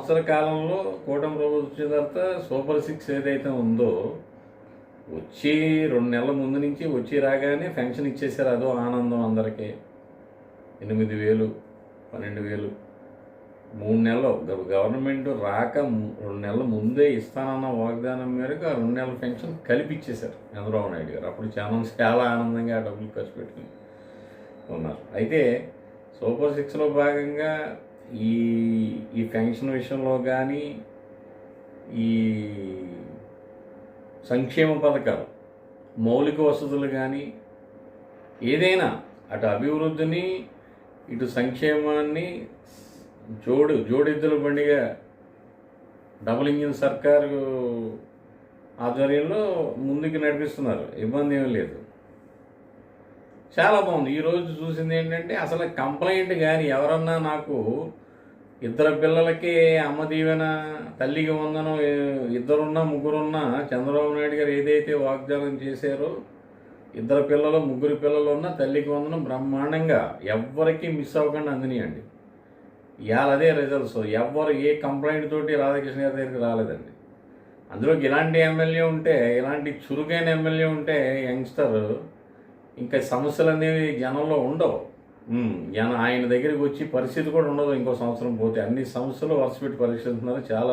సంవత్సర కాలంలో కూటమి ప్రభుత్వం వచ్చిన తర్వాత సూపర్ 6 ఏదైతే ఉందో వచ్చి 2 నెలల ముందు నుంచి వచ్చి రాగానే పెన్షన్ ఇచ్చేసారు. అదో ఆనందం అందరికీ. 8,000, 12,000 3 నెలలు గవర్నమెంట్ రాక 2 నెలల ముందే ఇస్తానన్న వాగ్దానం మేరకు ఆ 2 నెలల పెన్షన్ కలిపి ఇచ్చేశారు చంద్రబాబు నాయుడు గారు. అప్పుడు చాలా ఆనందంగా ఆ డబ్బులు ఖర్చు పెట్టుకుని ఉన్నారు. అయితే సూపర్ 6లో భాగంగా ఈ పెన్షన్ విషయంలో కానీ ఈ సంక్షేమ పథకాలు, మౌలిక వసతులు కానీ ఏదైనా అటు అభివృద్ధిని ఇటు సంక్షేమాన్ని జోడెద్దుల బండిగా డబుల్ ఇంజిన్ సర్కారు ఆధ్వర్యంలో ముందుకు నడిపిస్తున్నారు. ఇబ్బంది ఏమీ లేదు, చాలా బాగుంది. ఈరోజు చూసింది ఏంటంటే అసలు కంప్లైంట్ కానీ ఎవరన్నా నాకు 2 పిల్లలకి అమ్మ దీవెన, తల్లికి వందనం, 2 ముగ్గురున్నా చంద్రబాబు నాయుడు గారు ఏదైతే వాగ్దానం చేశారో 2 పిల్లలు 3 పిల్లలు ఉన్న తల్లికి వందనం బ్రహ్మాండంగా ఎవ్వరికీ మిస్ అవ్వకుండా అందినాయండి. ఇవాళ అదే రిజల్ట్స్. ఎవ్వరు ఏ కంప్లైంట్ తోటి రాధాకృష్ణ గారి దగ్గరికి రాలేదండి. అందులోకి ఇలాంటి ఎమ్మెల్యే ఉంటే, ఇలాంటి చురుకైన ఎమ్మెల్యే ఉంటే యంగ్స్టర్ ఇంకా సమస్యలు అనేవి జనంలో ఉండవు. ఆయన దగ్గరికి వచ్చి పరిస్థితి కూడా ఉండదు. ఇంకో సంవత్సరం పోతే అన్ని సమస్యలు వరుసపెట్టి పరిష్కరిస్తున్నారు. చాలా